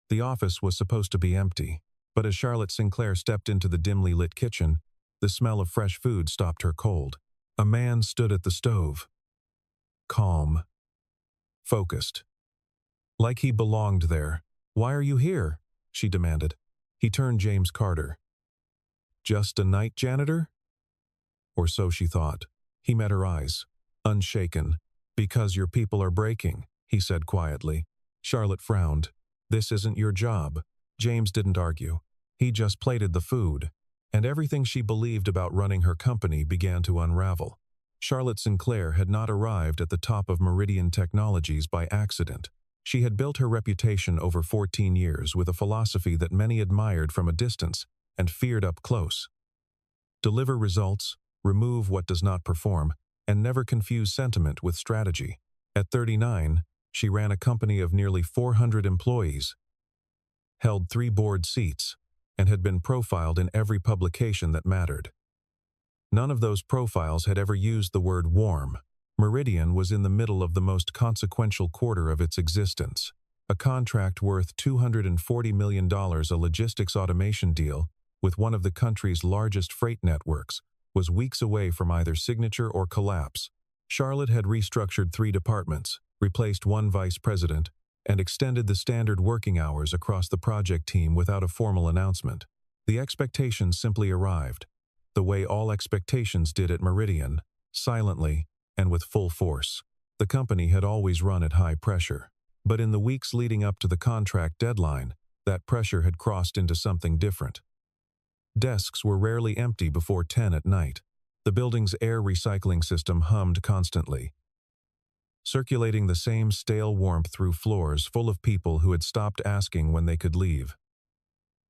The office was supposed to be empty, but as Charlotte Sinclair stepped into the dimly lit kitchen, the smell of fresh food stopped her cold. A man stood at the stove. Calm. Focused. Like he belonged there. "Why are you here?" she demanded. He turned James Carter. "Just a night janitor?" Or so she thought. He met her eyes, unshaken. "Because your people are breaking," he said quietly. Charlotte frowned. "This isn't your job." James didn't argue. He just plated the food, and everything she believed about running her company began to unravel. Charlotte Sinclair had not arrived at the top of Meridian Technologies by accident. She had built her reputation over 14 years with a philosophy that many admired from a distance and feared up close. Deliver results, remove what does not perform, and never confuse sentiment with strategy. At 39, she ran a company of nearly 400 employees, held 3 board seats, and had been profiled in every publication that mattered. None of those profiles had ever used the word warm. Meridian was in the middle of the most consequential quarter of its existence. A contract worth $240 million, a logistics automation deal with one of the country's largest freight networks, was weeks away from either signature or collapse. Charlotte had restructured 3 departments, replaced 1 vice president, and extended the standard working hours across the project team without a formal announcement. The expectations simply arrived, the way all expectations did at Meridian, silently and with full force. The company had always run at high pressure, but in the weeks leading up to the contract deadline, that pressure had crossed into something different. Desks were rarely empty before 10 at night. The building's air recycling system hummed constantly, circulating the same stale warmth through floors full of people who had stopped asking when they could leave.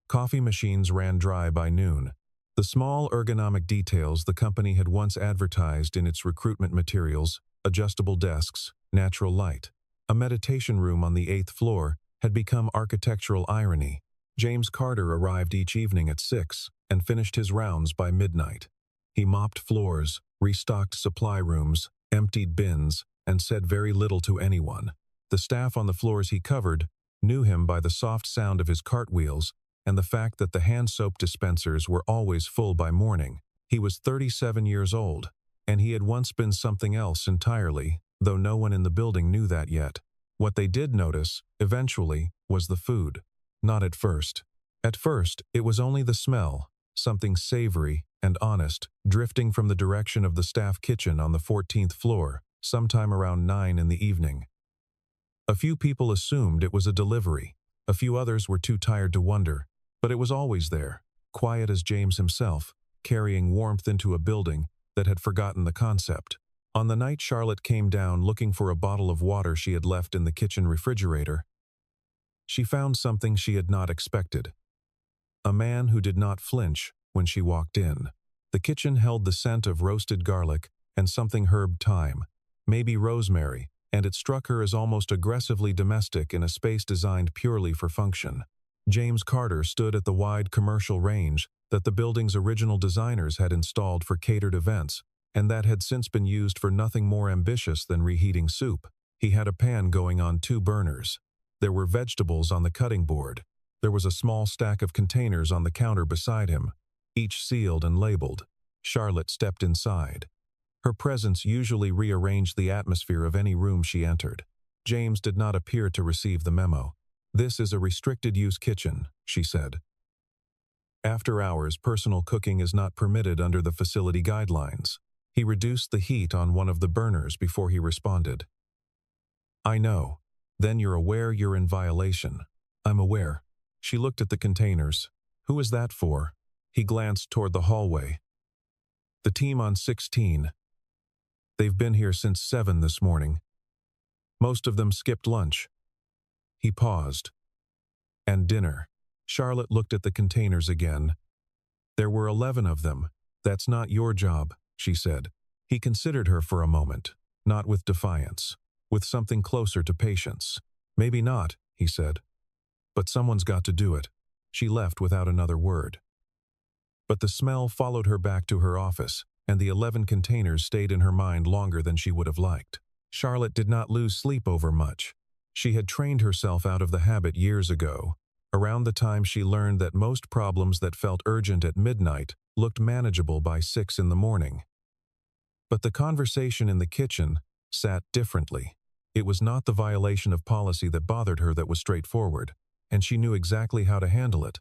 Coffee machines ran dry by noon. The small ergonomic details the company had once advertised in its recruitment materials, adjustable desks, natural light, a meditation room on the 8th floor, had become architectural irony. James Carter arrived each evening at 6 and finished his rounds by midnight. He mopped floors, restocked supply rooms, emptied bins, and said very little to anyone. The staff on the floors he covered knew him by the soft sound of his cartwheels and the fact that the hand soap dispensers were always full by morning. He was 37 years old, and he had once been something else entirely, though no one in the building knew that yet. What they did notice, eventually, was the food. Not at first. At first, it was only the smell, something savory and honest, drifting from the direction of the staff kitchen on the 14th floor, sometime around 9 in the evening. A few people assumed it was a delivery. A few others were too tired to wonder, but it was always there, quiet as James himself, carrying warmth into a building that had forgotten the concept. On the night Charlotte came down looking for a bottle of water she had left in the kitchen refrigerator, she found something she had not expected. A man who did not flinch when she walked in. The kitchen held the scent of roasted garlic and something herb thyme, maybe rosemary, and it struck her as almost aggressively domestic in a space designed purely for function. James Carter stood at the wide commercial range that the building's original designers had installed for catered events, and that had since been used for nothing more ambitious than reheating soup. He had a pan going on 2 burners. There were vegetables on the cutting board. There was a small stack of containers on the counter beside him, each sealed and labeled. Charlotte stepped inside. Her presence usually rearranged the atmosphere of any room she entered. James did not appear to receive the memo. "This is a restricted-use kitchen," she said. "After hours, personal cooking is not permitted under the facility guidelines." He reduced the heat on one of the burners before he responded. "I know. Then you're aware you're in violation." "I'm aware." She looked at the containers. "Who is that for?" He glanced toward the hallway. "The team on 16. They've been here since 7 this morning. Most of them skipped lunch." He paused. "And dinner." Charlotte looked at the containers again. "There were 11 of them. That's not your job," she said. He considered her for a moment, not with defiance, with something closer to patience. "Maybe not," he said. "But someone's got to do it." She left without another word. But the smell followed her back to her office, and the 11 containers stayed in her mind longer than she would have liked. Charlotte did not lose sleep over much. She had trained herself out of the habit years ago, around the time she learned that most problems that felt urgent at midnight looked manageable by 6 in the morning. But the conversation in the kitchen sat differently. It was not the violation of policy that bothered her that was straightforward, and she knew exactly how to handle it.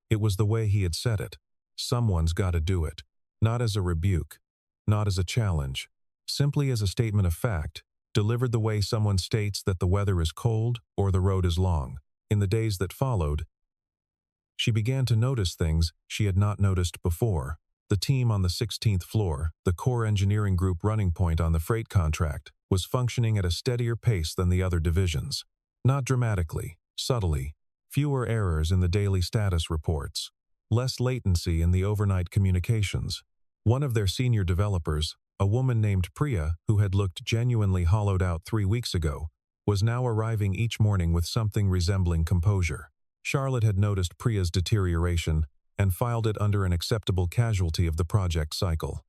It was the way he had said it. Someone's got to do it. Not as a rebuke, not as a challenge, simply as a statement of fact, delivered the way someone states that the weather is cold or the road is long. In the days that followed, she began to notice things she had not noticed before. The team on the 16th floor, the core engineering group running point on the freight contract, was functioning at a steadier pace than the other divisions. Not dramatically, subtly, fewer errors in the daily status reports, less latency in the overnight communications. One of their senior developers, a woman named Priya, who had looked genuinely hollowed out 3 weeks ago, was now arriving each morning with something resembling composure. Charlotte had noticed Priya's deterioration and filed it under an acceptable casualty of the project cycle.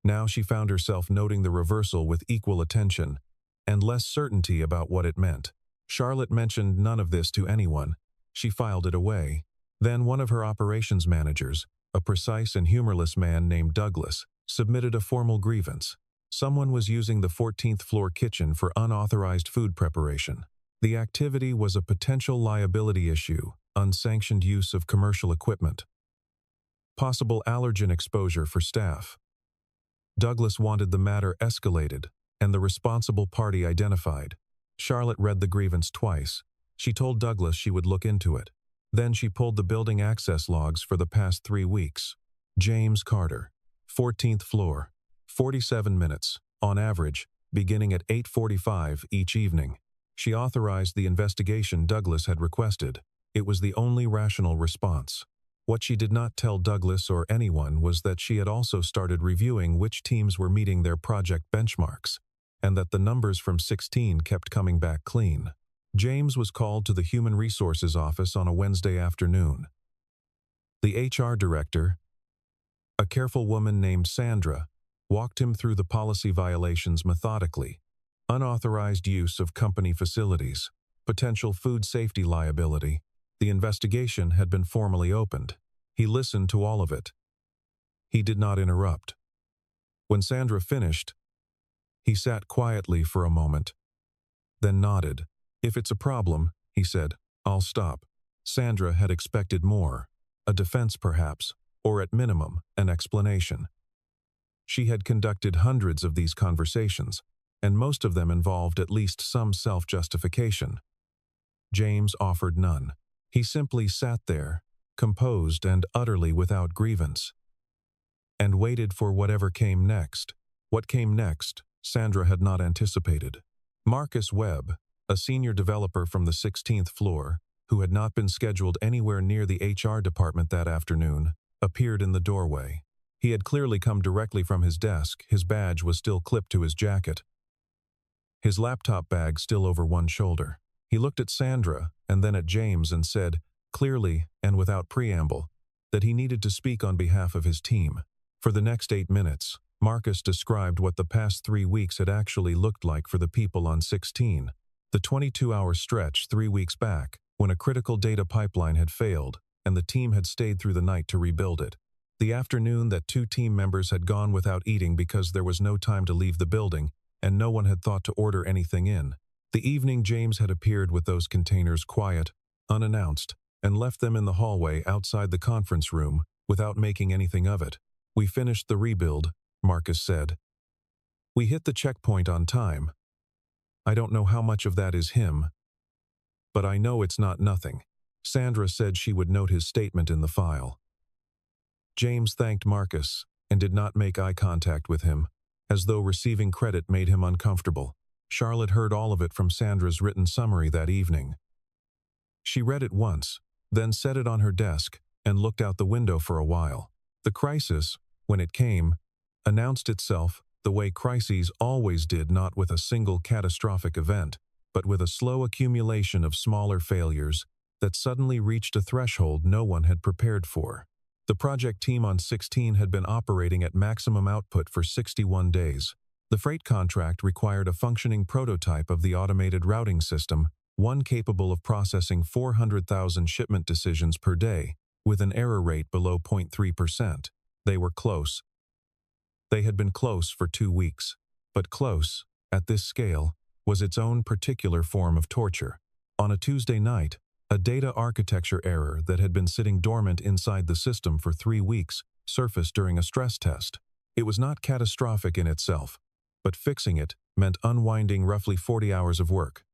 Now she found herself noting the reversal with equal attention and less certainty about what it meant. Charlotte mentioned none of this to anyone. She filed it away. Then one of her operations managers, a precise and humorless man named Douglas, submitted a formal grievance. Someone was using the 14th floor kitchen for unauthorized food preparation. The activity was a potential liability issue, unsanctioned use of commercial equipment, possible allergen exposure for staff. Douglas wanted the matter escalated and the responsible party identified. Charlotte read the grievance twice. She told Douglas she would look into it. Then she pulled the building access logs for the past 3 weeks. James Carter, 14th floor, 47 minutes, on average, beginning at 8:45 each evening. She authorized the investigation Douglas had requested. It was the only rational response. What she did not tell Douglas or anyone was that she had also started reviewing which teams were meeting their project benchmarks, and that the numbers from 16 kept coming back clean. James was called to the Human Resources office on a Wednesday afternoon. The HR director, a careful woman named Sandra, walked him through the policy violations methodically. Unauthorized use of company facilities, potential food safety liability. The investigation had been formally opened. He listened to all of it. He did not interrupt. When Sandra finished, he sat quietly for a moment, then nodded. "If it's a problem," he said, "I'll stop." Sandra had expected more, a defense perhaps, or at minimum, an explanation. She had conducted hundreds of these conversations, and most of them involved at least some self-justification. James offered none. He simply sat there, composed and utterly without grievance, and waited for whatever came next. What came next, Sandra had not anticipated. Marcus Webb, a senior developer from the 16th floor, who had not been scheduled anywhere near the HR department that afternoon, appeared in the doorway. He had clearly come directly from his desk. His badge was still clipped to his jacket, his laptop bag still over one shoulder. He looked at Sandra and then at James and said, clearly and without preamble, that he needed to speak on behalf of his team. For the next 8 minutes, Marcus described what the past 3 weeks had actually looked like for the people on 16. The 22-hour stretch 3 weeks back, when a critical data pipeline had failed and the team had stayed through the night to rebuild it. The afternoon that 2 team members had gone without eating because there was no time to leave the building and no one had thought to order anything in. The evening James had appeared with those containers quiet, unannounced, and left them in the hallway outside the conference room without making anything of it. "We finished the rebuild," Marcus said. "We hit the checkpoint on time. I don't know how much of that is him, but I know it's not nothing." Sandra said she would note his statement in the file. James thanked Marcus and did not make eye contact with him, as though receiving credit made him uncomfortable. Charlotte heard all of it from Sandra's written summary that evening. She read it once, then set it on her desk and looked out the window for a while. The crisis, when it came, announced itself the way crises always did, not with a single catastrophic event, but with a slow accumulation of smaller failures that suddenly reached a threshold no one had prepared for. The project team on 16 had been operating at maximum output for 61 days. The freight contract required a functioning prototype of the automated routing system one capable of processing 400,000 shipment decisions per day, with an error rate below 0.3%. They were close. They had been close for 2 weeks. But close, at this scale, was its own particular form of torture. On a Tuesday night, a data architecture error that had been sitting dormant inside the system for 3 weeks surfaced during a stress test. It was not catastrophic in itself, but fixing it meant unwinding roughly 40 hours of work.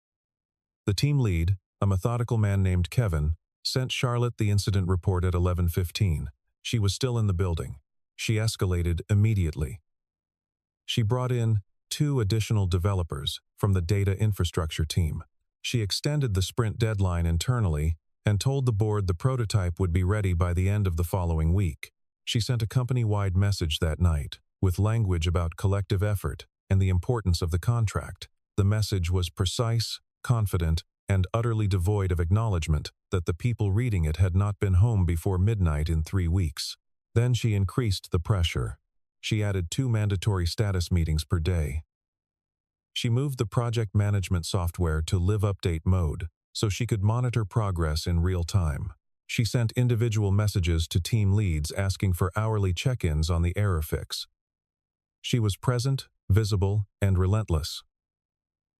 The team lead, a methodical man named Kevin, sent Charlotte the incident report at 11:15. She was still in the building. She escalated immediately. She brought in 2 additional developers from the data infrastructure team. She extended the sprint deadline internally and told the board the prototype would be ready by the end of the following week. She sent a company-wide message that night, with language about collective effort and the importance of the contract. The message was precise, confident, and utterly devoid of acknowledgement that the people reading it had not been home before midnight in 3 weeks. Then she increased the pressure. She added 2 mandatory status meetings per day. She moved the project management software to live update mode so she could monitor progress in real time. She sent individual messages to team leads asking for hourly check-ins on the error fix. She was present, visible, and relentless.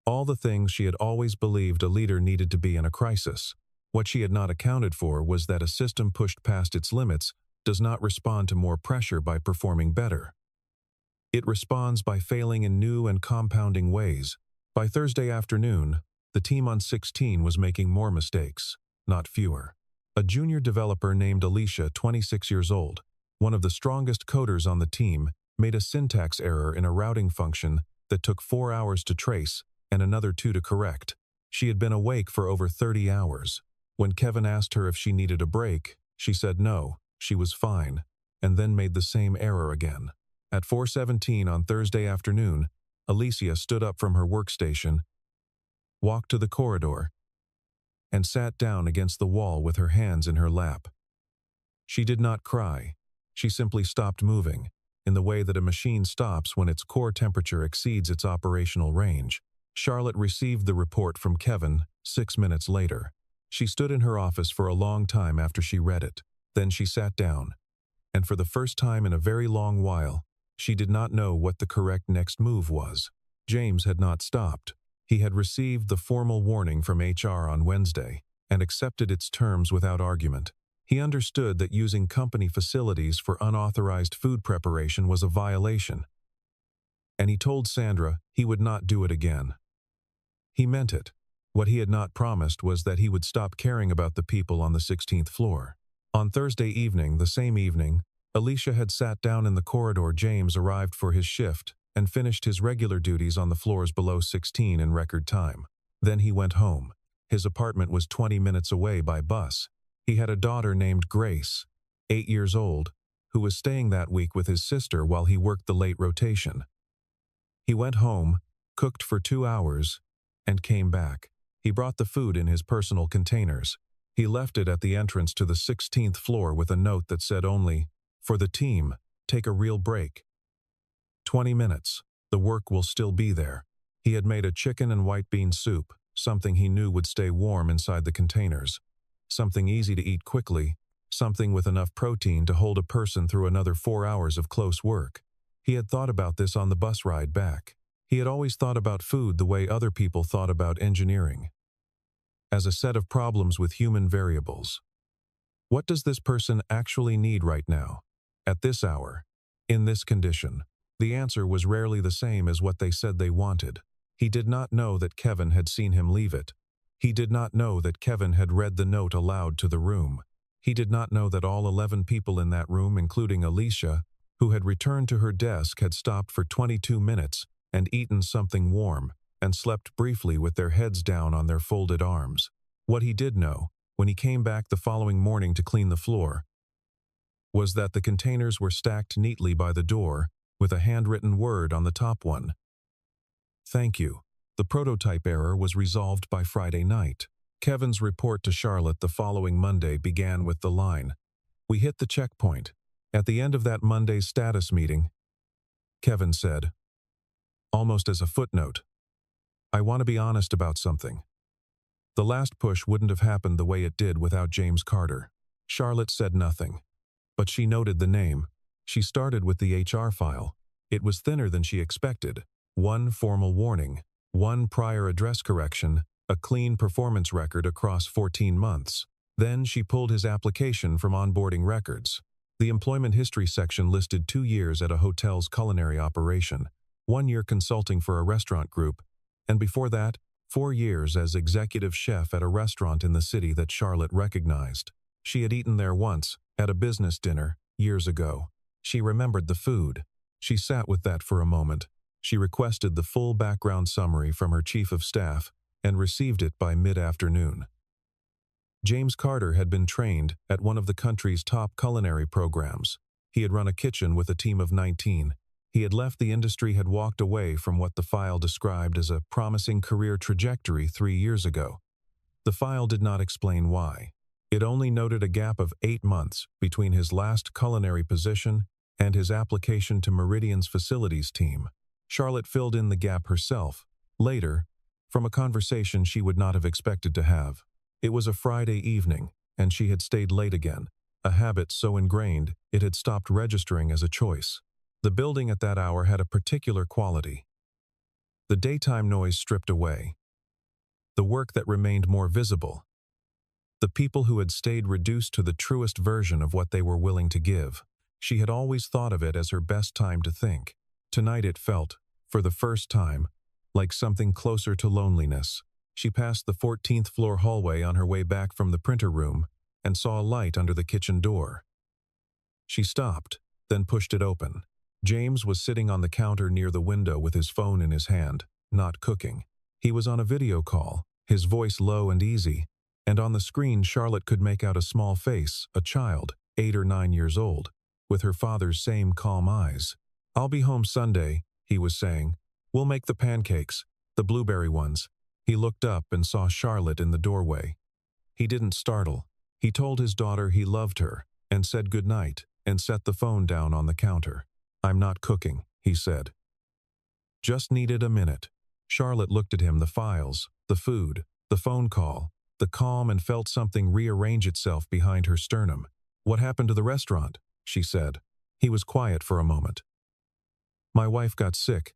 All the things she had always believed a leader needed to be in a crisis. What she had not accounted for was that a system pushed past its limits does not respond to more pressure by performing better. It responds by failing in new and compounding ways. By Thursday afternoon, the team on 16 was making more mistakes, not fewer. A junior developer named Alicia, 26 years old, one of the strongest coders on the team, made a syntax error in a routing function that took 4 hours to trace and another 2 to correct. She had been awake for over 30 hours. When Kevin asked her if she needed a break, she said no, she was fine, and then made the same error again. At 4:17 on Thursday afternoon, Alicia stood up from her workstation, walked to the corridor, and sat down against the wall with her hands in her lap. She did not cry. She simply stopped moving, in the way that a machine stops when its core temperature exceeds its operational range. Charlotte received the report from Kevin 6 minutes later. She stood in her office for a long time after she read it. Then she sat down, and for the first time in a very long while, she did not know what the correct next move was. James had not stopped. He had received the formal warning from HR on Wednesday and accepted its terms without argument. He understood that using company facilities for unauthorized food preparation was a violation, and he told Sandra he would not do it again. He meant it. What he had not promised was that he would stop caring about the people on the 16th floor. On Thursday evening, the same evening, Alicia had sat down in the corridor. James arrived for his shift and finished his regular duties on the floors below 16 in record time. Then he went home. His apartment was 20 minutes away by bus. He had a daughter named Grace, 8 years old, who was staying that week with his sister while he worked the late rotation. He went home, cooked for 2 hours, and came back. He brought the food in his personal containers. He left it at the entrance to the 16th floor with a note that said only, "For the team, take a real break. 20 minutes. The work will still be there." He had made a chicken and white bean soup, something he knew would stay warm inside the containers. Something easy to eat quickly, something with enough protein to hold a person through another 4 hours of close work. He had thought about this on the bus ride back. He had always thought about food the way other people thought about engineering, as a set of problems with human variables. What does this person actually need right now? At this hour, in this condition? The answer was rarely the same as what they said they wanted. He did not know that Kevin had seen him leave it. He did not know that Kevin had read the note aloud to the room. He did not know that all 11 people in that room, including Alicia, who had returned to her desk, had stopped for 22 minutes and eaten something warm and slept briefly with their heads down on their folded arms. What he did know, when he came back the following morning to clean the floor, was that the containers were stacked neatly by the door, with a handwritten word on the top one. "Thank you." The prototype error was resolved by Friday night. Kevin's report to Charlotte the following Monday began with the line, "We hit the checkpoint." At the end of that Monday's status meeting, Kevin said, almost as a footnote, "I want to be honest about something. The last push wouldn't have happened the way it did without James Carter. Charlotte said nothing, but she noted the name. She started with the HR file. It was thinner than she expected. One formal warning, one prior address correction, a clean performance record across 14 months. Then she pulled his application from onboarding records. The employment history section listed 2 years at a hotel's culinary operation, 1 year consulting for a restaurant group, and before that, 4 years as executive chef at a restaurant in the city that Charlotte recognized. She had eaten there once, at a business dinner, years ago. She remembered the food. She sat with that for a moment. She requested the full background summary from her chief of staff and received it by mid-afternoon. James Carter had been trained at one of the country's top culinary programs. He had run a kitchen with a team of 19. He had left the industry, had walked away from what the file described as a promising career trajectory 3 years ago. The file did not explain why. It only noted a gap of 8 months between his last culinary position and his application to Meridian's facilities team. Charlotte filled in the gap herself, later, from a conversation she would not have expected to have. It was a Friday evening, and she had stayed late again, a habit so ingrained it had stopped registering as a choice. The building at that hour had a particular quality. The daytime noise stripped away. The work that remained more visible. The people who had stayed reduced to the truest version of what they were willing to give. She had always thought of it as her best time to think. Tonight it felt, for the first time, like something closer to loneliness. She passed the 14th floor hallway on her way back from the printer room and saw a light under the kitchen door. She stopped, then pushed it open. James was sitting on the counter near the window with his phone in his hand, not cooking. He was on a video call, his voice low and easy, and on the screen Charlotte could make out a small face, a child, 8 or 9 years old, with her father's same calm eyes. "I'll be home Sunday," he was saying. "We'll make the pancakes, the blueberry ones." He looked up and saw Charlotte in the doorway. He didn't startle. He told his daughter he loved her and said goodnight and set the phone down on the counter. "I'm not cooking," he said. "Just needed a minute." Charlotte looked at him, the files, the food, the phone call, the calm, and felt something rearrange itself behind her sternum. "What happened to the restaurant?" she said. He was quiet for a moment. "My wife got sick.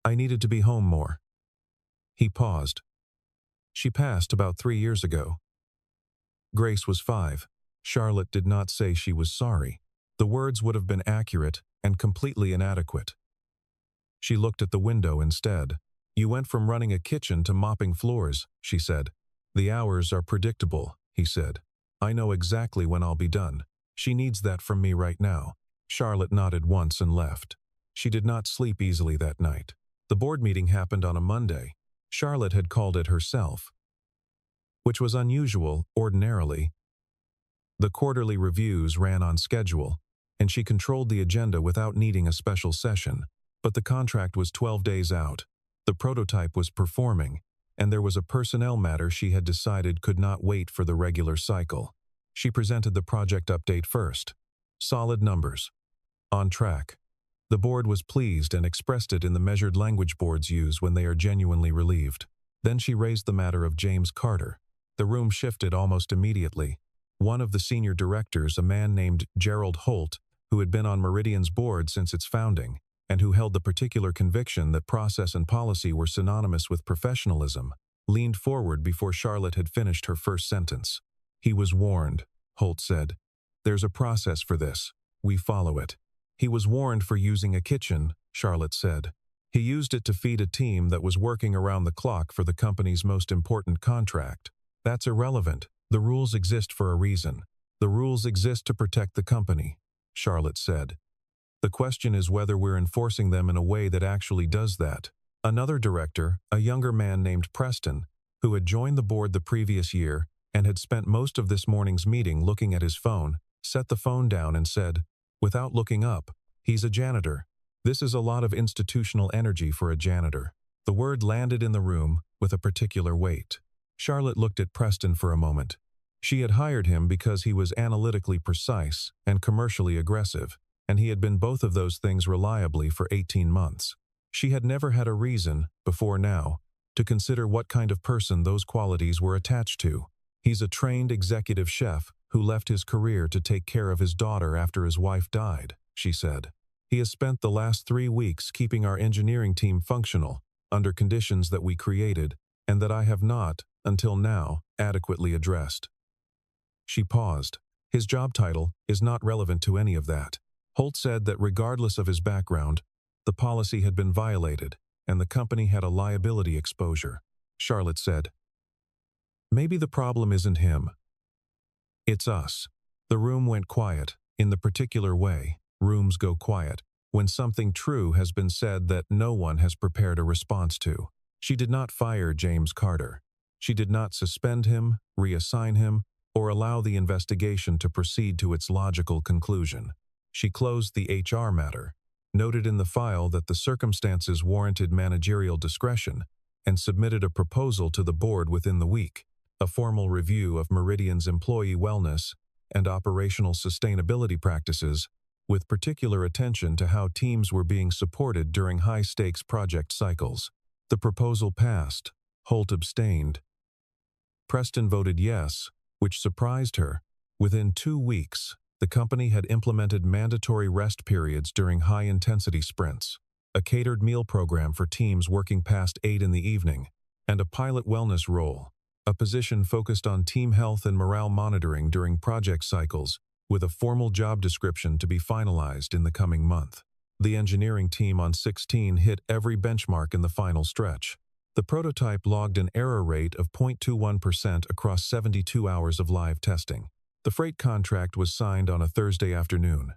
I needed to be home more." He paused. "She passed about 3 years ago." Grace was 5. Charlotte did not say she was sorry. The words would have been accurate and completely inadequate. She looked at the window instead. "You went from running a kitchen to mopping floors," she said. "The hours are predictable," he said. "I know exactly when I'll be done. She needs that from me right now." Charlotte nodded once and left. She did not sleep easily that night. The board meeting happened on a Monday. Charlotte had called it herself, which was unusual ordinarily. The quarterly reviews ran on schedule, and she controlled the agenda without needing a special session. But the contract was 12 days out. The prototype was performing, and there was a personnel matter she had decided could not wait for the regular cycle. She presented the project update first. Solid numbers. On track. The board was pleased and expressed it in the measured language boards use when they are genuinely relieved. Then she raised the matter of James Carter. The room shifted almost immediately. One of the senior directors, a man named Gerald Holt, who had been on Meridian's board since its founding, and who held the particular conviction that process and policy were synonymous with professionalism, leaned forward before Charlotte had finished her first sentence. "He was warned," Holt said. "There's a process for this. We follow it." "He was warned for using a kitchen," Charlotte said. "He used it to feed a team that was working around the clock for the company's most important contract. That's irrelevant. The rules exist for a reason. The rules exist to protect the company," Charlotte said. "The question is whether we're enforcing them in a way that actually does that." Another director, a younger man named Preston, who had joined the board the previous year and had spent most of this morning's meeting looking at his phone, set the phone down and said, without looking up, "He's a janitor. This is a lot of institutional energy for a janitor." The word landed in the room with a particular weight. Charlotte looked at Preston for a moment. She had hired him because he was analytically precise and commercially aggressive, and he had been both of those things reliably for 18 months. She had never had a reason, before now, to consider what kind of person those qualities were attached to. He's a trained executive chef who left his career to take care of his daughter after his wife died, she said. He has spent the last 3 weeks keeping our engineering team functional, under conditions that we created, and that I have not, until now, adequately addressed. She paused. His job title is not relevant to any of that. Holt said that regardless of his background, the policy had been violated, and the company had a liability exposure. Charlotte said, "Maybe the problem isn't him. It's us." The room went quiet, in the particular way rooms go quiet when something true has been said that no one has prepared a response to. She did not fire James Carter. She did not suspend him, reassign him, or allow the investigation to proceed to its logical conclusion. She closed the HR matter, noted in the file that the circumstances warranted managerial discretion, and submitted a proposal to the board within the week, a formal review of Meridian's employee wellness and operational sustainability practices, with particular attention to how teams were being supported during high-stakes project cycles. The proposal passed. Holt abstained. Preston voted yes, which surprised her. Within 2 weeks, the company had implemented mandatory rest periods during high-intensity sprints, a catered meal program for teams working past 8 in the evening, and a pilot wellness role, a position focused on team health and morale monitoring during project cycles, with a formal job description to be finalized in the coming month. The engineering team on 16 hit every benchmark in the final stretch. The prototype logged an error rate of 0.21% across 72 hours of live testing. The freight contract was signed on a Thursday afternoon,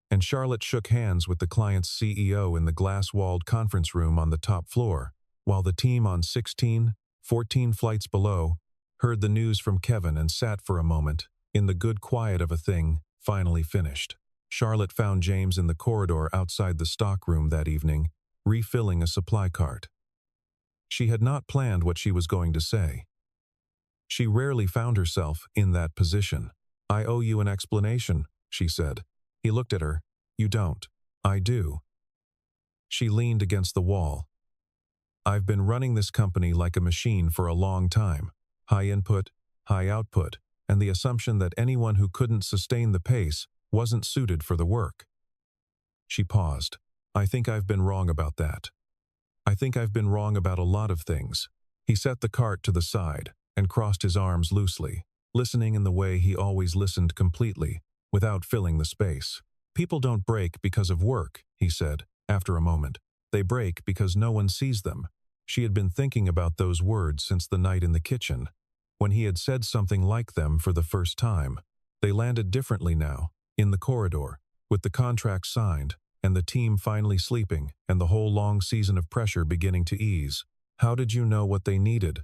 and Charlotte shook hands with the client's CEO in the glass-walled conference room on the top floor, while the team on 16, 14 flights below, heard the news from Kevin and sat for a moment, in the good quiet of a thing finally finished. Charlotte found James in the corridor outside the stockroom that evening, refilling a supply cart. She had not planned what she was going to say. She rarely found herself in that position. "I owe you an explanation," she said. He looked at her. "You don't." "I do." She leaned against the wall. "I've been running this company like a machine for a long time. High input, high output, and the assumption that anyone who couldn't sustain the pace wasn't suited for the work." She paused. "I think I've been wrong about that. I think I've been wrong about a lot of things." He set the cart to the side and crossed his arms loosely, listening in the way he always listened completely, without filling the space. "People don't break because of work," he said, after a moment. "They break because no one sees them." She had been thinking about those words since the night in the kitchen, when he had said something like them for the first time. They landed differently now, in the corridor, with the contract signed, and the team finally sleeping, and the whole long season of pressure beginning to ease. "How did you know what they needed?"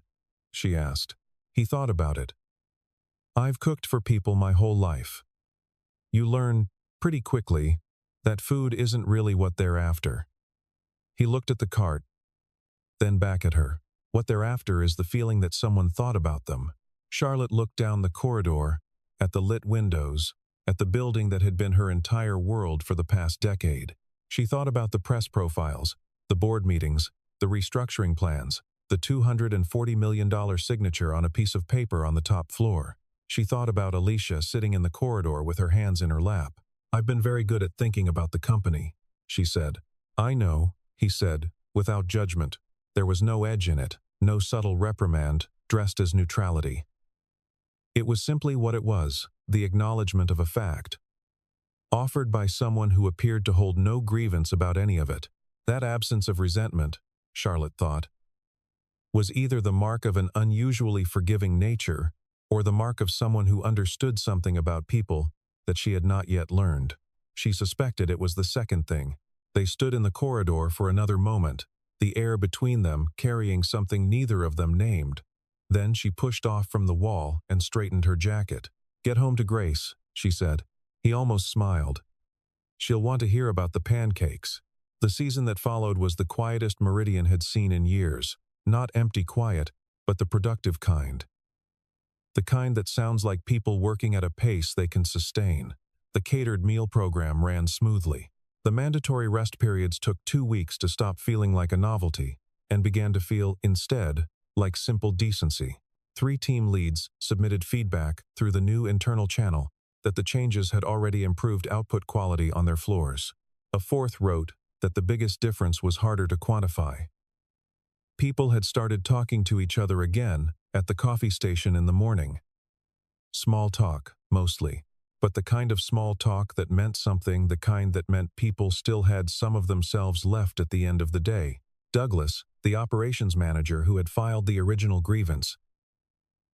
she asked. He thought about it. "I've cooked for people my whole life. You learn, pretty quickly, that food isn't really what they're after." He looked at the cart, then back at her. "What they're after is the feeling that someone thought about them." Charlotte looked down the corridor, at the lit windows, at the building that had been her entire world for the past decade. She thought about the press profiles, the board meetings, the restructuring plans, the $240 million signature on a piece of paper on the top floor. She thought about Alicia sitting in the corridor with her hands in her lap. "I've been very good at thinking about the company," she said. "I know," he said, without judgment. There was no edge in it, no subtle reprimand, dressed as neutrality. It was simply what it was, the acknowledgement of a fact, offered by someone who appeared to hold no grievance about any of it. That absence of resentment, Charlotte thought, was either the mark of an unusually forgiving nature or the mark of someone who understood something about people that she had not yet learned. She suspected it was the second thing. They stood in the corridor for another moment, the air between them carrying something neither of them named. Then she pushed off from the wall and straightened her jacket. "Get home to Grace," she said. He almost smiled. "She'll want to hear about the pancakes." The season that followed was the quietest Meridian had seen in years. Not empty quiet, but the productive kind. The kind that sounds like people working at a pace they can sustain. The catered meal program ran smoothly. The mandatory rest periods took 2 weeks to stop feeling like a novelty. and began to feel, instead, like simple decency. 3 team leads submitted feedback through the new internal channel that the changes had already improved output quality on their floors. A 4th wrote that the biggest difference was harder to quantify. People had started talking to each other again at the coffee station in the morning. Small talk, mostly, but the kind of small talk that meant something, the kind that meant people still had some of themselves left at the end of the day. Douglas, the operations manager who had filed the original grievance,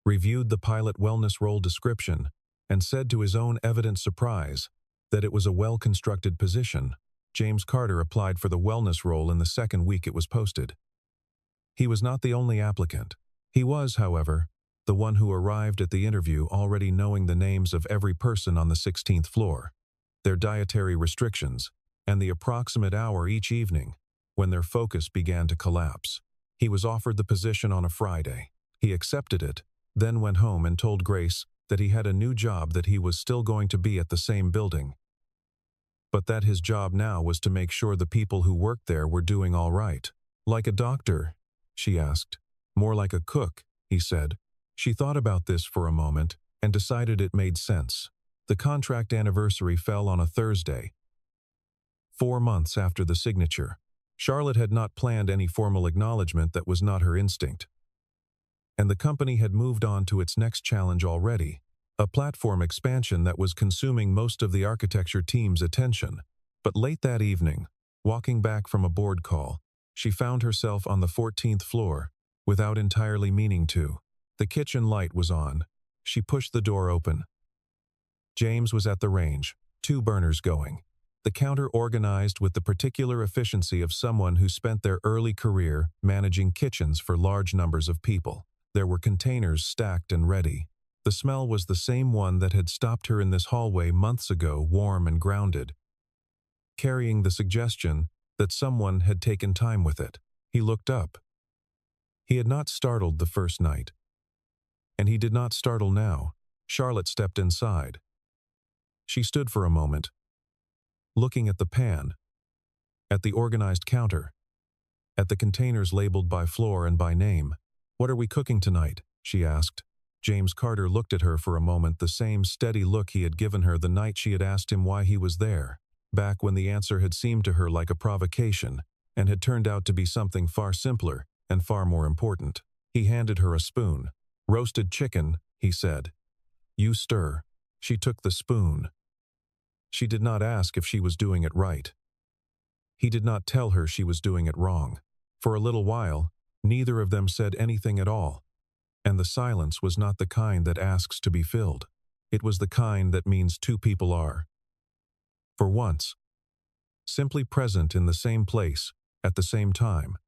reviewed the pilot wellness role description and said to his own evident surprise that it was a well-constructed position. James Carter applied for the wellness role in the 2nd week it was posted. He was not the only applicant. He was, however, the one who arrived at the interview already knowing the names of every person on the 16th floor, their dietary restrictions, and the approximate hour each evening when their focus began to collapse. He was offered the position on a Friday. He accepted it, then went home and told Grace that he had a new job, that he was still going to be at the same building, but that his job now was to make sure the people who worked there were doing all right. Like a doctor? She asked. More like a cook, he said. She thought about this for a moment and decided it made sense. The contract anniversary fell on a Thursday, 4 months after the signature. Charlotte had not planned any formal acknowledgement. That was not her instinct. And the company had moved on to its next challenge already, a platform expansion that was consuming most of the architecture team's attention. But late that evening, walking back from a board call, she found herself on the 14th floor, without entirely meaning to. The kitchen light was on. She pushed the door open. James was at the range, 2 burners going. The counter organized with the particular efficiency of someone who spent their early career managing kitchens for large numbers of people. There were containers stacked and ready. The smell was the same one that had stopped her in this hallway months ago, warm and grounded, carrying the suggestion that someone had taken time with it. He looked up. He had not startled the first night, and he did not startle now. Charlotte stepped inside. She stood for a moment, looking at the pan, at the organized counter, at the containers labeled by floor and by name. "What are we cooking tonight?" she asked. James Carter looked at her for a moment, the same steady look he had given her the night she had asked him why he was there, back when the answer had seemed to her like a provocation and had turned out to be something far simpler and far more important. He handed her a spoon. "Roasted chicken," he said. "You stir." She took the spoon. She did not ask if she was doing it right. He did not tell her she was doing it wrong. For a little while, neither of them said anything at all, and the silence was not the kind that asks to be filled. It was the kind that means 2 people are, for once, simply present in the same place at the same time,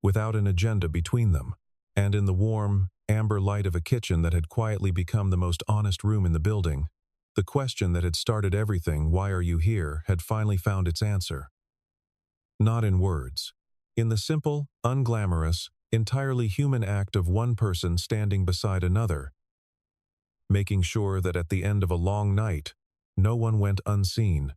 without an agenda between them. And in the warm, amber light of a kitchen that had quietly become the most honest room in the building, the question that had started everything, "Why are you here?" had finally found its answer. Not in words. In the simple, unglamorous, entirely human act of one person standing beside another, making sure that at the end of a long night, no one went unseen.